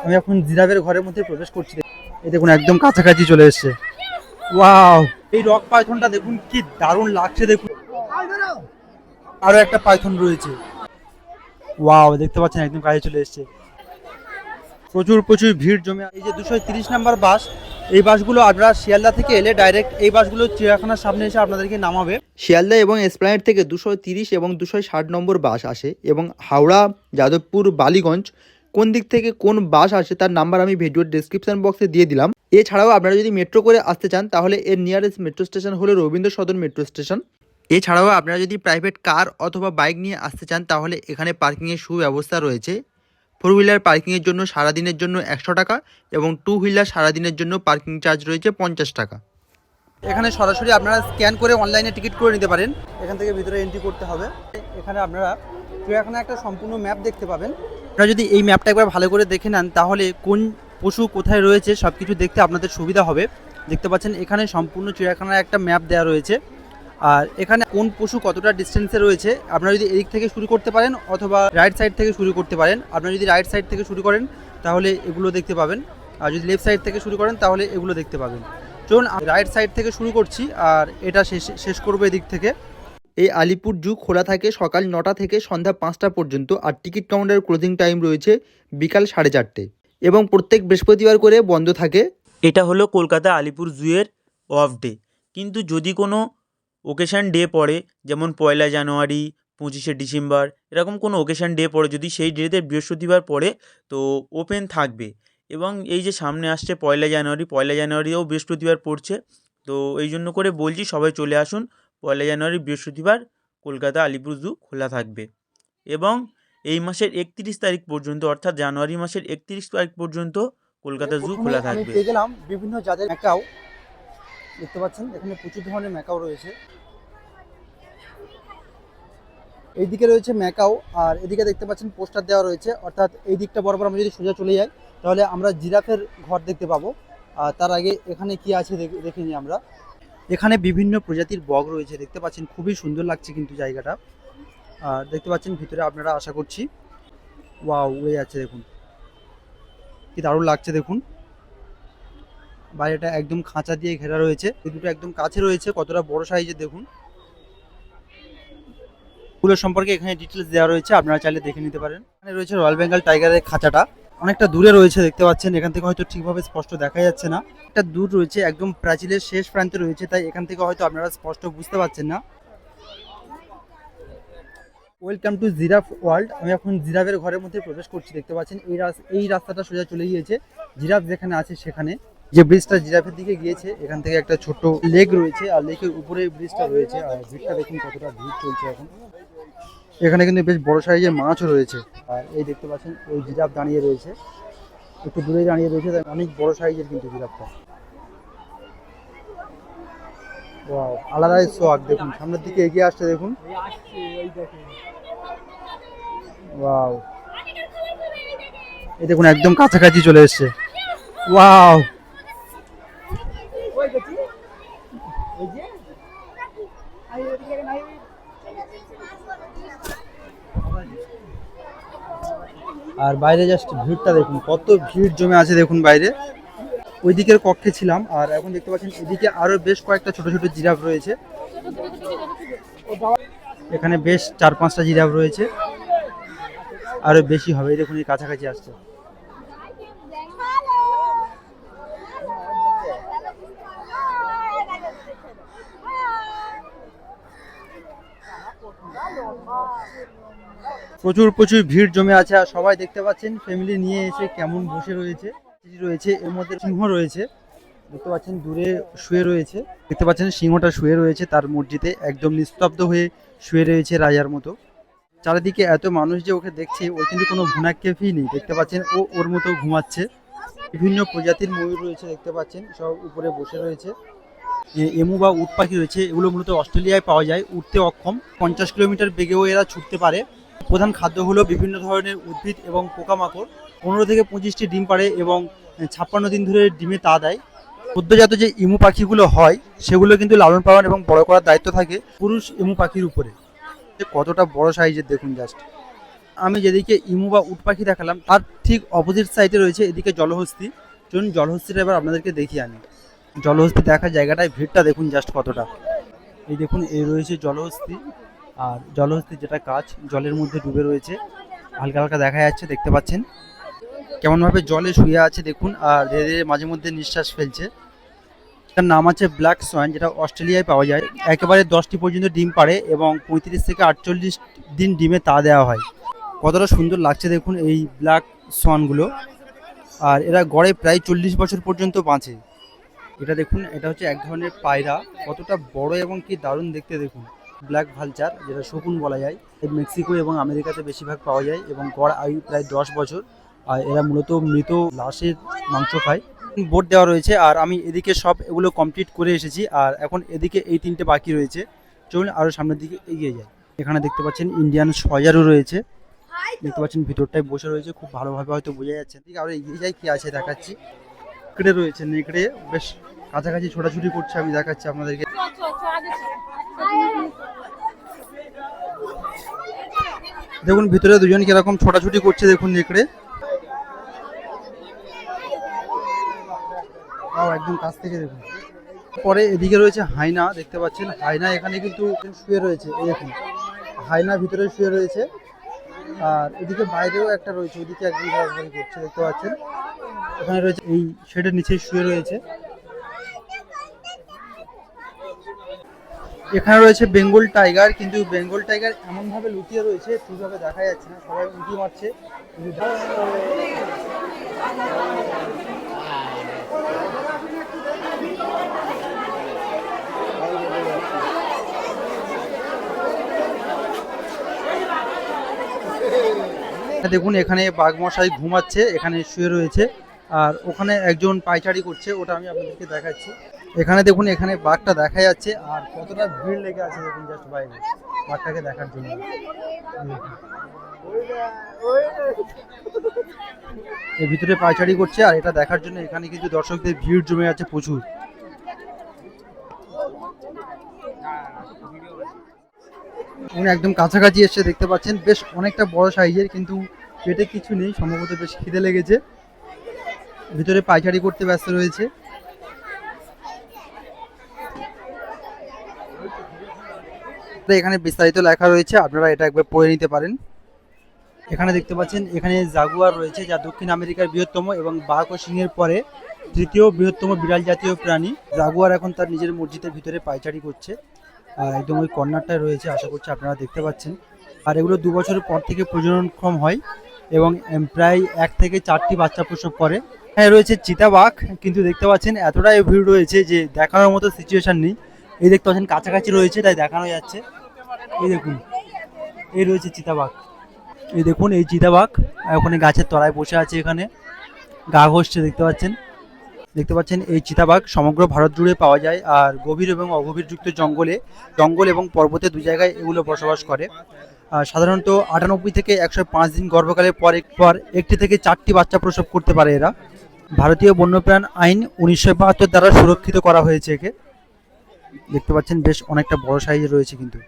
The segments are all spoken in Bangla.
আমি এখন জিরাফের ঘরের মধ্যে প্রবেশ করছি। এই দেখুন একদম কাছাকাছি চলে এসেছে। ওয়াও, এই রক পাইথনটা দেখুন কি দারুণ লাগছে। দেখুন আরো একটা পাইথন রয়েছে। ওয়াও, দেখতে পাচ্ছেন একদম কাছে চলে এসেছে। প্রচুর প্রচুর ভিড় জমে। এই যে 230 নাম্বার বাস, এই বাসগুলো আপনারা শিয়ালদা থেকে এলে ডাইরেক্ট এই বাসগুলো চিড়িয়াখানার সামনে এসে আপনাদেরকে নামাবে। শিয়ালদা এবং এসপ্ল্যানেড থেকে 230 এবং 260 নম্বর বাস আসে, এবং হাওড়া, যাদবপুর, বালিগঞ্জ কোন দিক থেকে কোন বাস আসে তার নাম্বার আমি ভিডিওর ডেসক্রিপশন বক্সে দিয়ে দিলাম। এছাড়াও আপনারা যদি মেট্রো করে আসতে চান তাহলে এর নিয়ারেস্ট মেট্রো স্টেশন হলো রবীন্দ্র সদন মেট্রো স্টেশন। এছাড়াও আপনারা যদি প্রাইভেট কার অথবা বাইক নিয়ে আসতে চান তাহলে এখানে পার্কিংয়ের সুব্যবস্থা রয়েছে। 4 হুইলার পার্কিংয়ের জন্য সারাদিনের জন্য 100 টাকা এবং 2 হুইলার সারাদিনের জন্য পার্কিং চার্জ রয়েছে 50 টাকা। এখানে সরাসরি আপনারা স্ক্যান করে অনলাইনে টিকিট করে নিতে পারেন। এখান থেকে ভিতরে এন্ট্রি করতে হবে। এখানে আপনারা চিড়িয়াখানা একটা সম্পূর্ণ ম্যাপ দেখতে পাবেন। আপনারা যদি এই ম্যাপটা একবার ভালো করে দেখে নেন তাহলে কোন পশু কোথায় রয়েছে সব কিছু দেখতে আপনাদের সুবিধা হবে। দেখতে পাচ্ছেন এখানে সম্পূর্ণ চিড়িয়াখানার একটা ম্যাপ দেওয়া রয়েছে, আর এখানে কোন পশু কতটা ডিস্টেন্সে রয়েছে। আপনারা যদি এদিক থেকে শুরু করতে পারেন অথবা রাইট সাইড থেকে শুরু করতে পারেন। আপনারা যদি রাইট সাইড থেকে শুরু করেন তাহলে এগুলো দেখতে পাবেন, আর যদি লেফট সাইড থেকে শুরু করেন তাহলে এগুলো দেখতে পাবেন। চলুন রাইট সাইড থেকে শুরু করছি আর এটা শেষ করবো এদিক থেকে। এই আলিপুর জু খোলা থাকে সকাল 9টা থেকে সন্ধ্যা 5টা পর্যন্ত, আর টিকিট কাউন্টারের ক্লোজিং টাইম রয়েছে বিকাল 4:30 এবং প্রত্যেক বৃহস্পতিবার করে বন্ধ থাকে। এটা হলো কলকাতা আলিপুর জুয়ের অফ ডে, কিন্তু যদি কোনো ওকেশান ডে পড়ে, যেমন 1 জানুয়ারি, 25 ডিসেম্বর, এরকম কোনো ওকেশান ডে পড়ে, যদি সেই ডেতে বৃহস্পতিবার পড়ে তো ওপেন থাকবে। এবং এই যে সামনে আসছে 1 জানুয়ারি, 1 জানুয়ারিও বৃহস্পতিবার পড়ছে, তো এই জন্য করে বলছি সবাই চলে আসুন। 1 জানুয়ারি বৃহস্পতিবার কলকাতা আলিপুর জু খোলা থাকবে, এবং এই মাসের 31 তারিখ পর্যন্ত, অর্থাৎ জানুয়ারি মাসের 31 তারিখ পর্যন্ত কলকাতা জু খোলা থাকবে। পেয়ে গেলাম বিভিন্ন জাতের ম্যাকাও। দেখতে পাচ্ছেন এখানে প্রচুর ধরনের ম্যাকাও রয়েছে। এইদিকে রয়েছে ম্যাকাও, আর এদিকে দেখতে পাচ্ছেন পোস্টার দেওয়া রয়েছে, অর্থাৎ এই দিকটা বরাবর আমরা যদি সোজা চলে যাই তাহলে আমরা জিরাফের ঘর দেখতে পাবো। আর তার আগে এখানে কি আছে দেখে নিই আমরা। এখানে বিভিন্ন প্রজাতির বক রয়েছে, দেখতে পাচ্ছেন খুবই সুন্দর লাগছে কিন্তু জায়গাটা। আর দেখতে পাচ্ছেন ভিতরে আপনারা আশা করছি। ওয়াও, উড়ে যাচ্ছে দেখুন কি দারুণ লাগছে। দেখুন বাইরেটা একদম খাঁচা দিয়ে ঘেরা রয়েছে, এই দুটো একদম কাছে রয়েছে, কতটা বড় সাইজের দেখুন। ফুলের সম্পর্কে এখানে ডিটেলস দেওয়া রয়েছে, আপনারা চাইলে দেখে নিতে পারেন। এখানে রয়েছে রয়্যাল বেঙ্গল টাইগারের খাঁচাটা, অনেকটা দূরে রয়েছে দেখতে পাচ্ছেন। এখান থেকে হয়তো ঠিকভাবে স্পষ্ট দেখা যাচ্ছে না, একটা দূর রয়েছে, একদম প্রাচীরের শেষ প্রান্তে রয়েছে, তাই এখান থেকে হয়তো আপনারা স্পষ্ট বুঝতে পারছেন না। Welcome to giraffe world. আমি এখন জিরাফের ঘরের মধ্যে প্রবেশ করছি। দেখতে পাচ্ছেন এই রাস্তাটা সোজা চলে গিয়েছে জিরাফ যেখানে আছে সেখানে। যে ব্রিজটা জিরাফের দিকে গিয়েছে এখান থেকে একটা ছোট লেক রয়েছে, আর লেকের উপরে ব্রিজটা রয়েছে। আর ভিড়টা দেখুন কতটা ভিড় চলছে এখন। এখানে কিন্তু বেশ বড় সাইজের মাছও রয়েছে, আর এই দেখতে পাচ্ছেন ওই জিরাফ দাঁড়িয়ে রয়েছে, একটু দূরে দাঁড়িয়ে রয়েছে, তাই অনেক বড় সাইজের কিন্তু জিরাফটা। ওয়াও, আলাদাই সোয়াগ। দেখুন সামনের দিকে এগিয়ে আসছে দেখুন। ওয়াও, এই দেখুন একদম কাছাকাছি চলে এসছে। ওয়াও, আর বাইরে জাস্ট ভিড়টা দেখুন, কত ভিড় জমে আছে দেখুন বাইরে। ওই দিকের কক্ষে ছিলাম, আর এখন দেখতে পাচ্ছেন এদিকে আরো বেশ কয়েকটা ছোট ছোট জিরাফ রয়েছে। এখানে বেশ 4-5টা জিরাফ রয়েছে, আরো বেশি হবে। দেখুন এই কাছাকাছি আসছে। প্রচুর প্রচুর ভিড় জমে আছে, আর সবাই দেখতে পাচ্ছেন ফ্যামিলি নিয়ে এসে কেমন বসে রয়েছে। এর মধ্যে সিংহ রয়েছে, দেখতে পাচ্ছেন দূরে শুয়ে রয়েছে। দেখতে পাচ্ছেন সিংহটা শুয়ে রয়েছে তার মসজিদে, একদম নিস্তব্ধ হয়ে শুয়ে রয়েছে রাজার মতো। চারিদিকে এত মানুষ যে ওকে দেখছে, ওর কিন্তু কোনো ভুনাক্ষেপই নেই। দেখতে পাচ্ছেন ও ওর মতো ঘুমাচ্ছে। বিভিন্ন প্রজাতির ময়ূর রয়েছে, দেখতে পাচ্ছেন সব উপরে বসে রয়েছে। এমু বা উট পাখি রয়েছে, এগুলো মূলত অস্ট্রেলিয়ায় পাওয়া যায়। উঠতে অক্ষম, 50 কিলোমিটার বেগেও এরা ছুটতে পারে। প্রধান খাদ্য হলো বিভিন্ন ধরনের উদ্ভিদ এবং পোকামাকড়। 15 থেকে 25টি ডিম পাড়ে এবং 56 দিন ধরে ডিমে তা দেয়। সদ্যজাত যে ইমু পাখিগুলো হয় সেগুলো কিন্তু লালন পালন এবং বড় করার দায়িত্ব থাকে পুরুষ ইমু পাখির উপরে। কতটা বড় সাইজের দেখুন জাস্ট। আমি যেদিকে ইমু বা উট পাখি দেখালাম তার ঠিক অপোজিট সাইডে রয়েছে এদিকে জলহস্তী। চলুন জলহস্তিটা এবার আপনাদেরকে দেখিয়ে আনি। জলহস্তী দেখার জায়গাটায় ভিড়টা দেখুন জাস্ট কতটা। এই দেখুন এই রয়েছে জলহস্তী, আর জলহস্তী যেটা গাছ জলের মধ্যে ডুবে রয়েছে, হালকা হালকা দেখা যাচ্ছে, দেখতে পাচ্ছেন কেমনভাবে জলে শুয়ে আছে দেখুন, আর ধীরে ধীরে মাঝে মধ্যে নিঃশ্বাস ফেলছে। তার নাম আছে ব্ল্যাক সোয়ান, যেটা অস্ট্রেলিয়ায় পাওয়া যায়। একেবারে 10টি পর্যন্ত ডিম পাড়ে এবং 35 থেকে 48 দিন ডিমে তা দেওয়া হয়। কতটা সুন্দর লাগছে দেখুন এই ব্ল্যাক সোয়ানগুলো, আর এরা গড়ে প্রায় 40 বছর পর্যন্ত বাঁচে। এটা দেখুন, এটা হচ্ছে এক ধরনের পায়রা, কতটা বড় এবং কি দারুণ দেখতে দেখুন। ব্ল্যাক ভালচার, যেটা শকুন বলা যায়, মেক্সিকো এবং আমেরিকাতে বেশিরভাগ পাওয়া যায় এবং গড় আয়ু প্রায় 10 বছর। আর এরা মূলত মৃত লাশের মাংস খায়। বোর্ড দেওয়া রয়েছে, আর আমি এদিকে সব এগুলো কমপ্লিট করে এসেছি, আর এখন এদিকে এই 3টে বাকি রয়েছে। চলুন আরও সামনের দিকে এগিয়ে যায়। এখানে দেখতে পাচ্ছেন ইন্ডিয়ান সজারও রয়েছে, দেখতে পাচ্ছেন ভিতরটায় বসে রয়েছে, খুব ভালোভাবে হয়তো বোঝা যাচ্ছে। ঠিক আরও এগিয়ে যাই, কি আছে দেখাচ্ছি। নেকড়ে রয়েছে, নেকড়ে বেশ কাছাকাছি ছোটাছুটি করছে, আমি দেখাচ্ছি আপনাদেরকে। দেখুন ভিতরে দুজন কিরকম ছোটাছুটি করছে দেখুন নেকড়ে, একদম কাছ থেকে দেখুন। পরে এদিকে রয়েছে হাইনা, দেখতে পাচ্ছেন হাইনা এখানে কিন্তু শুয়ে রয়েছে, এই দেখুন হাইনা ভিতরে শুয়ে রয়েছে। আর এদিকে বাইরেও একটা রয়েছে, ওদিকে একজন ঘোরাঘুরি করছে, দেখতে পাচ্ছেন। এখানে রয়েছে এই শেডের নিচে শুয়ে রয়েছে। এখানে রয়েছে বেঙ্গল টাইগার, কিন্তু বেঙ্গল টাইগার এমনভাবে লুকিয়ে রয়েছে ঠিকভাবে দেখা যাচ্ছে না, সবাই উঁকি মারছে। দেখুন এখানে বাঘমশাই ঘুমাচ্ছে, এখানে শুয়ে রয়েছে, আর ওখানে একজন পায়চারি করছে, ওটা আমি আপনাদেরকে দেখাচ্ছি। এখানে দেখুন এখানে বাঘটা দেখা যাচ্ছে, আর কতটা ভিড় লেগে আছে দেখুন জাস্ট বাইরে বাঘটাকে দেখার জন্য। এর ভিতরে পায়চারি করছে, আর এটা দেখার জন্য এখানে কিন্তু দর্শকদের ভিড় জমে আছে প্রচুর। উনি একদম কাছাকাছি এসে দেখতে পাচ্ছেন, বেশ অনেকটা বড় সাইজের, কিন্তু পেটে কিছু নেই, সম্ভবত বেশ খিদে লেগেছে, ভিতরে পায়চারি করতে ব্যস্ত রয়েছে। এখানে বিস্তারিত লেখা রয়েছে, আপনারা এটা একবার পড়ে নিতে পারেন। এখানে দেখতে পাচ্ছেন এখানে জাগুয়ার রয়েছে, যা দক্ষিণ আমেরিকার বৃহত্তম এবং বাঘ ও সিংহের পরে তৃতীয় বৃহত্তম বিড়াল জাতীয় প্রাণী। জাগুয়ার এখন তার নিজের মসজিদের ভিতরে পায়চারি করছে, আর একদম ওই কর্নারটায় রয়েছে, আশা করছি আপনারা দেখতে পাচ্ছেন। আর এগুলো 2 বছরের পর থেকে প্রজননক্ষম হয় এবং প্রায় 1 থেকে 4টি বাচ্চা প্রসব করে। হ্যাঁ রয়েছে চিতাবাঘ, কিন্তু দেখতে পাচ্ছেন এতটাই ভিড় রয়েছে যে দেখানোর মতো সিচুয়েশন নেই। এই দেখতে পাচ্ছেন কাছাকাছি রয়েছে, তাই দেখানো যাচ্ছে। এই দেখুন এই রয়েছে চিতাবাঘ, এই দেখুন এই চিতাবাঘ ওখানে গাছের তলায় বসে আছে, এখানে গা ঘষছে, দেখতে পাচ্ছেন এই চিতাবাঘ সমগ্র ভারত জুড়ে পাওয়া যায়, আর গভীর এবং অগভীরযুক্ত জঙ্গল এবং পর্বতে 2 জায়গায় এগুলো বসবাস করে। সাধারণত 98 থেকে 105 দিন গর্ভকালের পর 1টি থেকে 4টি বাচ্চা প্রসব করতে পারে এরা। ভারতীয় বন্যপ্রাণ আইন 1972 দ্বারা সুরক্ষিত করা হয়েছে একে। দেখতে পাচ্ছেন বেশ অনেকটা বড় সাইজে রয়েছে কিন্তু।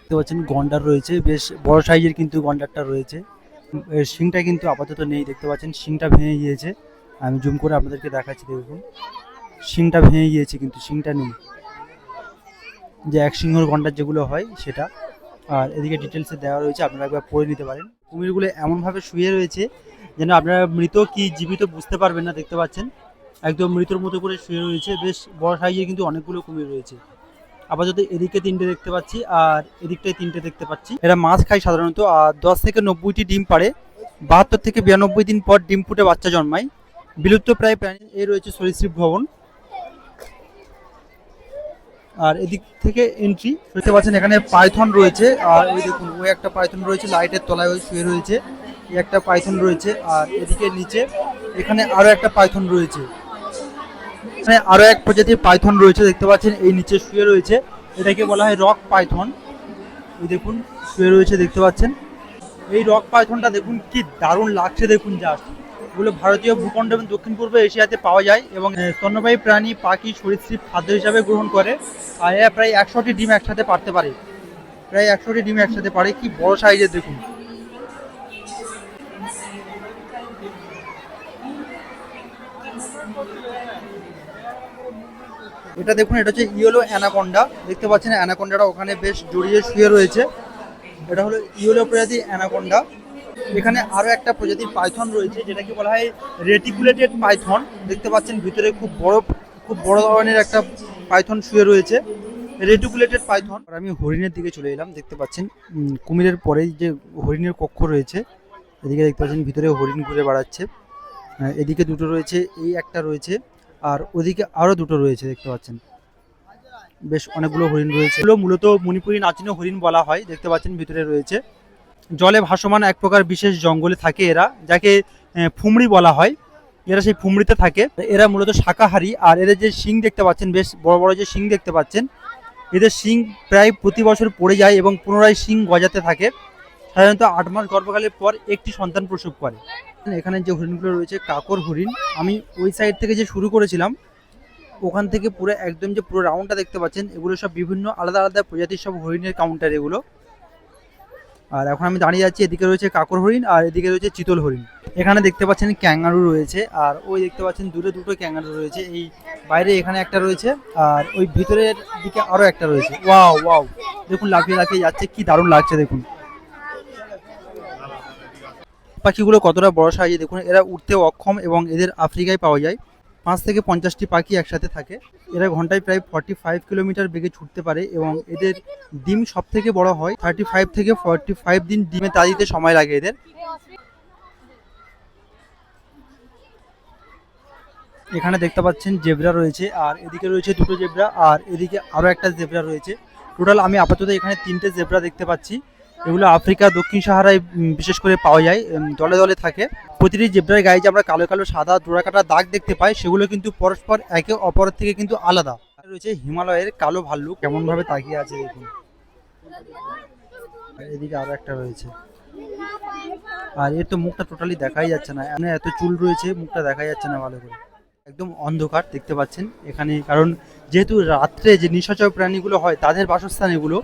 দেখতে পাচ্ছেন গন্ডার রয়েছে, বেশ বড় সাইজের কিন্তু গন্ডারটা রয়েছে। এর শিংটা কিন্তু আপাতত নেই, দেখতে পাচ্ছেন শিংটা ভেঙে গিয়েছে। আমি জুম করে আপনাদেরকে দেখাচ্ছি, দেখুন শিংটা ভেঙে গিয়েছে, কিন্তু শিংটা নেই, যে এক সিংহর গন্ডার যেগুলো হয় সেটা। আর এদিকে ডিটেলসে দেওয়া রয়েছে, আপনারা একবার পড়ে নিতে পারেন। কুমিরগুলো এমনভাবে শুয়ে রয়েছে যেন আপনারা মৃত কি জীবিত বুঝতে পারবেন না, দেখতে পাচ্ছেন একদম মৃতর মতো করে শুয়ে রয়েছে। বেশ বড় সাইজে কিন্তু অনেকগুলো কুমির রয়েছে। আপাতত এদিকে 3টে দেখতে পাচ্ছি, আর এদিকটায় 3টে দেখতে পাচ্ছি। এরা মাছ খায় সাধারণত, আর 10 থেকে 90টি ডিম পাড়ে। 72 থেকে 92 দিন পর ডিম ফুটে বাচ্চা জন্মায়। বিলুপ্ত প্রায় প্রাণী এই রয়েছে সরীসৃপ ভবন। আর এদিক থেকে এন্ট্রি দেখতে পাচ্ছেন, এখানে পাইথন রয়েছে, আর ওই দেখুন ওই একটা পাইথন রয়েছে লাইটের তলায়, ওই শুয়ে রয়েছে, এই একটা পাইথন রয়েছে। আর এদিকে নিচে এখানে আরো একটা পাইথন রয়েছে, এখানে আরো এক প্রজাতির পাইথন রয়েছে, দেখতে পাচ্ছেন এই নিচে শুয়ে রয়েছে। এটাকে বলা হয় রক পাইথন। এই দেখুন শুয়ে রয়েছে, দেখতে পাচ্ছেন এই রক পাইথনটা দেখুন কি দারুণ লাগছে দেখুন জাস্ট। এগুলো ভারতীয় ভূখণ্ড এবং দক্ষিণ পূর্ব এশিয়াতে পাওয়া যায় এবং স্তন্যপায়ী প্রাণী, পাখি, সরীসৃপ খাদ্য হিসাবে গ্রহণ করে। আর এরা প্রায় 100টি ডিম একসাথে পারতে পারে। প্রায় 100টি ডিম একসাথে পারে। কি বড় সাইজের দেখুন। এটা দেখুন, এটা হচ্ছে ইয়েলো অ্যানাকোন্ডা। দেখতে পাচ্ছেন অ্যানাকোন্ডাটা ওখানে বেশ জড়িয়ে শুয়ে রয়েছে। এটা হলো ইয়েলো প্রজাতির অ্যানাকোন্ডা। এখানে আরো একটা প্রজাতির পাইথন রয়েছে, যেটাকে বলা হয় রেটিকুলেটেড পাইথন। দেখতে পাচ্ছেন ভিতরে খুব বড় ধরনের একটা পাইথন শুয়ে রয়েছে, রেটিকুলেটেড পাইথন। আর আমি হরিণের দিকে চলে এলাম। দেখতে পাচ্ছেন কুমিরের পরেই যে হরিণের কক্ষ রয়েছে, এদিকে দেখতে পাচ্ছেন ভিতরে হরিণ ঘুরে বেড়াচ্ছে। এদিকে দুটো রয়েছে, এই একটা রয়েছে, আর ওদিকে আরো দুটো রয়েছে। দেখতে পাচ্ছেন বেশ অনেকগুলো হরিণ রয়েছে। এগুলো মূলত মণিপুরি নাচিনী হরিণ বলা হয়। দেখতে পাচ্ছেন ভিতরে রয়েছে। জলে ভাসমান এক প্রকার বিশেষ জঙ্গলে থাকে এরা, যাকে ফুমড়ি বলা হয়। এরা সেই ফুমড়িতে থাকে। এরা মূলত শাকাহারী। আর এদের যে শিং দেখতে পাচ্ছেন, বেশ বড় বড় যে শিং দেখতে পাচ্ছেন, এদের শিং প্রায় প্রতি বছর পড়ে যায় এবং পুনরায় শিং গজাতে থাকে। সাধারণত 8 মাস গর্ভকালের পর একটি সন্তান প্রসব করে। এখানে যে হরিণগুলো রয়েছে কাকর হরিণ। আমি ওই সাইড থেকে যে শুরু করেছিলাম, ওখান থেকে পুরো একদম যে পুরো রাউন্ডটা দেখতে পাচ্ছেন, এগুলো সব বিভিন্ন আলাদা আলাদা প্রজাতির সব হরিণের কাউন্টার এগুলো। আর এখন আমি দাঁড়িয়ে আছি, এদিকে রয়েছে কাকর হরিণ আর এদিকে রয়েছে চিতল হরিণ। এখানে দেখতে পাচ্ছেন ক্যাঙ্গারু রয়েছে, আর ওই দেখতে পাচ্ছেন দূরে দুটো ক্যাঙ্গারু রয়েছে। এই বাইরে এখানে একটা রয়েছে, আর ওই ভিতরের দিকে আরো একটা রয়েছে। ওয়াও ওয়াও, দেখুন লাফিয়ে লাফিয়ে যাচ্ছে, কি দারুণ লাগছে দেখুন। পাখিগুলো কতটা বড় সাইজে দেখুন। এরা উঠতে অক্ষম এবং এদের আফ্রিকায় পাওয়া যায়। 5 থেকে 50টি পাখি একসাথে থাকে। এরা ঘন্টায় প্রায় 45 কিলোমিটার বেগে ছুটতে পারে এবং এদের ডিম সব থেকে বড় হয়। 35 থেকে 45 দিন ডিমে তা দিতে সময় লাগে এদের। এখানে দেখতে পাচ্ছেন জেব্রা রয়েছে, আর এদিকে রয়েছে দুটো জেব্রা, আর এদিকে আরো একটা জেব্রা রয়েছে। টোটাল আমি আপাতত এখানে 3টে জেব্রা দেখতে পাচ্ছি। এগুলো আফ্রিকা দক্ষিণ সাহারায় বিশেষ করে পাওয়া যায়, দলে দলে থাকে। প্রতিটি জেব্রার গায়ে যে আমরা কালো কালো সাদা ডোরাকাটা দাগ দেখতে পাই, সেগুলো কিন্তু পরস্পর একে অপরের থেকে কিন্তু আলাদা। রয়েছে হিমালয়ের কালো ভাল্লুক, কেমন ভাবে তাকিয়ে আছে দেখুন। এদিকে আরো একটা রয়েছে, আর এর তো মুখটা টোটালি দেখাই যাচ্ছে না। এখানে এত চুল রয়েছে, মুখটা দেখা যাচ্ছে না ভালো করে। একদম অন্ধকার দেখতে পাচ্ছেন এখানে, কারণ যেহেতু রাত্রে যে নিশাচর প্রাণীগুলো হয় তাদের বাসস্থান এগুলো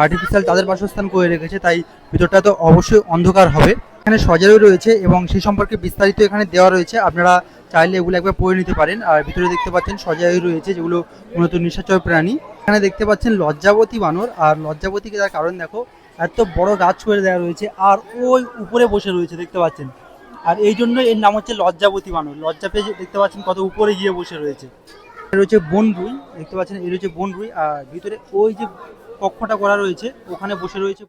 আর্টিফিশিয়াল তাদের বাসস্থান করে রেখেছে, তাই ভিতরটা তো অবশ্যই অন্ধকার হবে। এখানে সজারু রয়েছে এবং সেই সম্পর্কে বিস্তারিত এখানে দেওয়া রয়েছে, আপনারা চাইলে এগুলো একবার পড়ে নিতে পারেন। আর ভিতরে দেখতে পাচ্ছেন সজারু রয়েছে, যেগুলো মূলত নিশাচর প্রাণী। এখানে দেখতে পাচ্ছেন লজ্জাবতী বানর, আর লজ্জাবতীকে তার কারণ দেখো, এত বড় গাছ করে দেওয়া রয়েছে আর ওই উপরে বসে রয়েছে দেখতে পাচ্ছেন। আর এই জন্য এর নাম হচ্ছে লজ্জাবতী বানর। লজ্জা পেয়ে দেখতে পাচ্ছেন কত উপরে গিয়ে বসে রয়েছে। রয়েছে বন রুই, দেখতে পাচ্ছেন এই রয়েছে বন রুই, আর ভিতরে ওই যে কক্ষটা করা রয়েছে ওখানে বসে রয়েছে।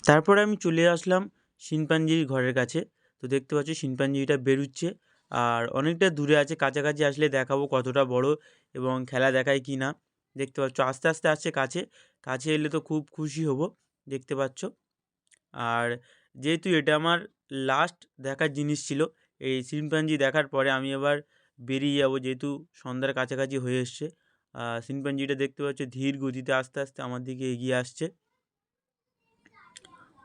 তারপরে আমি চলে আসলাম শিম্পাঞ্জির ঘরের কাছে। তো দেখতে পাচ্ছি শিম্পাঞ্জিটা বেরুচ্ছে আর অনেকটা দূরে আছে। কাছাকাছি আসলে দেখাবো কতটা বড় এবং খেলা দেখায় কি না। দেখতে পাচ্ছ আস্তে আস্তে আসছে কাছে। কাছে এলে তো খুব খুশি হব। দেখতে পাচ্ছ। আর যেহেতু এটা আমার লাস্ট দেখার জিনিস ছিল, এই শিম্পাঞ্জি দেখার পরে আমি আবার বেরিয়ে যাব, যেহেতু সন্ধ্যার কাছাকাছি হয়ে এসছে। শিম্পাঞ্জিটা দেখতে পাচ্ছ ধীর গতিতে আস্তে আস্তে আমার দিকে এগিয়ে আসছে।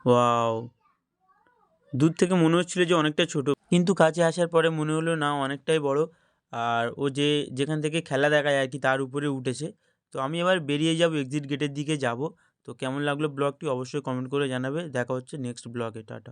ওয়াও, দূর থেকে মনে হচ্ছিল যে অনেকটা ছোট, কিন্তু কাছে আসার পরে মনে হলো না অনেকটাই বড়। আর ও যেখান থেকে খেলা দেখায় আর কি তার উপরে উঠেছে। তো আমি এবার বেরিয়ে যাব, এক্সিট গেটের দিকে যাব। তো কেমন লাগলো ব্লগটি অবশ্যই কমেন্ট করে জানাবে। দেখা হচ্ছে নেক্সট ব্লগে। টাটা।